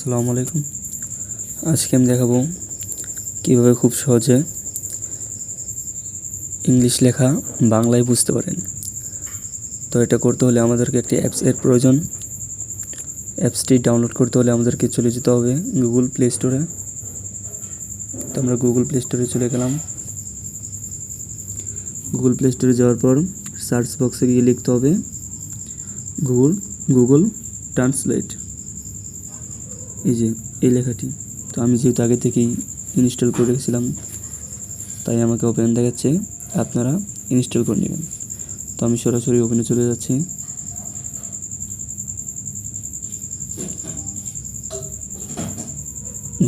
আসসালামু আলাইকুম। আজকে আমি দেখাবো কীভাবে খুব সহজে ইংলিশ লেখা বাংলায় বুঝতে পারেন। তো এটা করতে হলে আমাদেরকে একটি অ্যাপসের প্রয়োজন। অ্যাপসটি ডাউনলোড করতে হলে আমাদেরকে চলে যেতে হবে গুগল প্লে স্টোরে। তো আমরা গুগল প্লে স্টোরে চলে গেলাম। গুগল প্লে স্টোরে যাওয়ার পর সার্চ বক্সে গিয়ে লিখতে হবে গুগল ট্রান্সলেট। এই যে এই লেখাটি। তো আমি যেহেতু আগে থেকেই ইনস্টল করে রেখেছিলাম তাই আমাকে ওপেন দেখাচ্ছে, আপনারা ইনস্টল করে নেবেন। তো আমি সরাসরি ওপেনে চলে যাচ্ছি।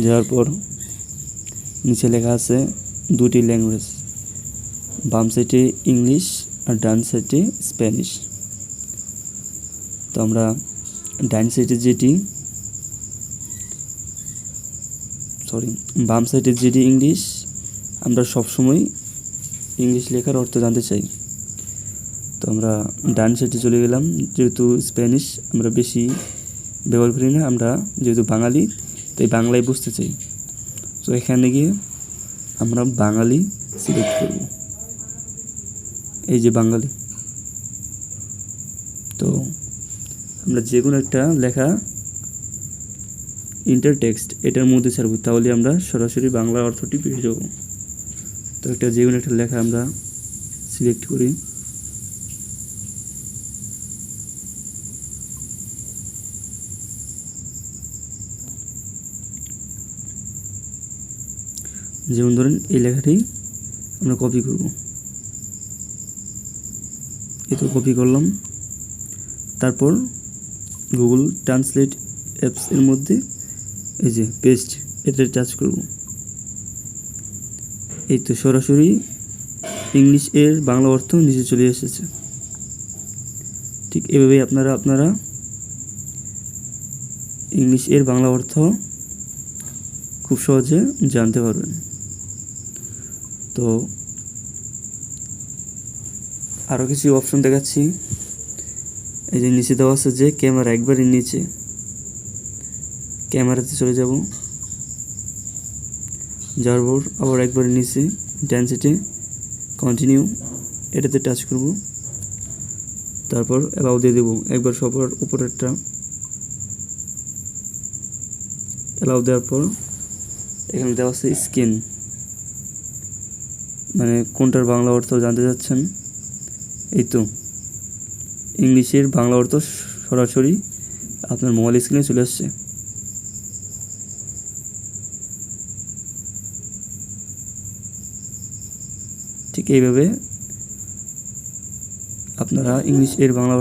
যাওয়ার পর নিচে লেখা আছে দুটি ল্যাঙ্গুয়েজ, বাম সাইডে ইংলিশ আর ডান সাইডে স্প্যানিশ। তো আমরা ডান সাইডে বাম সাইডে যেটি ইংলিশ, আমরা সবসময় ইংলিশ লেখার অর্থ জানতে চাই। তো আমরা ডান সাইডে চলে গেলাম। যেহেতু স্প্যানিশ আমরা বেশি ব্যবহার করি না, আমরা যেহেতু বাঙালি তাই বাংলায় বুঝতে চাই। তো এখানে গিয়ে আমরা বাঙালি সিলেক্ট করব। এই যে বাঙালি। তো আমরা যে কোনো একটা লেখা ইন্টার টেক্সট এটার মধ্যে ছাড়ব, তাহলে আমরা সরাসরি বাংলা অর্থটি পেয়ে যাব। তো যে কোনো একটা লেখা আমরা সিলেক্ট করি। যেমন ধরেন এই লেখাটি আমরা কপি করব। এটা কপি করলাম। তারপর গুগল ট্রান্সলেট অ্যাপস এর মধ্যে এই যে পেস্ট এটা টাচ করব। এই তো সরাসরি ইংলিশ এর বাংলা অর্থ নিচে চলে এসেছে। ঠিক এভাবেই আপনারা ইংলিশ এর বাংলা অর্থ খুব সহজে জানতে পারবেন। তো আরও কিছু অপশন দেখাচ্ছি। এই যে নিচে দেওয়া আছে যে ক্যামেরা, একবারে নিচে ক্যামেরাতে চলে যাব। যাওয়ার পর আবার একবারে নিচে ডান সাইডে কন্টিনিউ এটাতে টাচ করব। তারপর অ্যালাউ দিয়ে দেবো একবার সবার উপরেরটা। অ্যালাউ দেওয়ার পর এখানে দেওয়া আছে স্ক্রিন, মানে কোনটার বাংলা অর্থ জানতে চাচ্ছেন। এই তো ইংলিশের বাংলা অর্থ সরাসরি আপনার মোবাইল স্ক্রিনে চলে আসছে। ঠিক এইভাবে আপনারা ইংলিশ এর বাংলা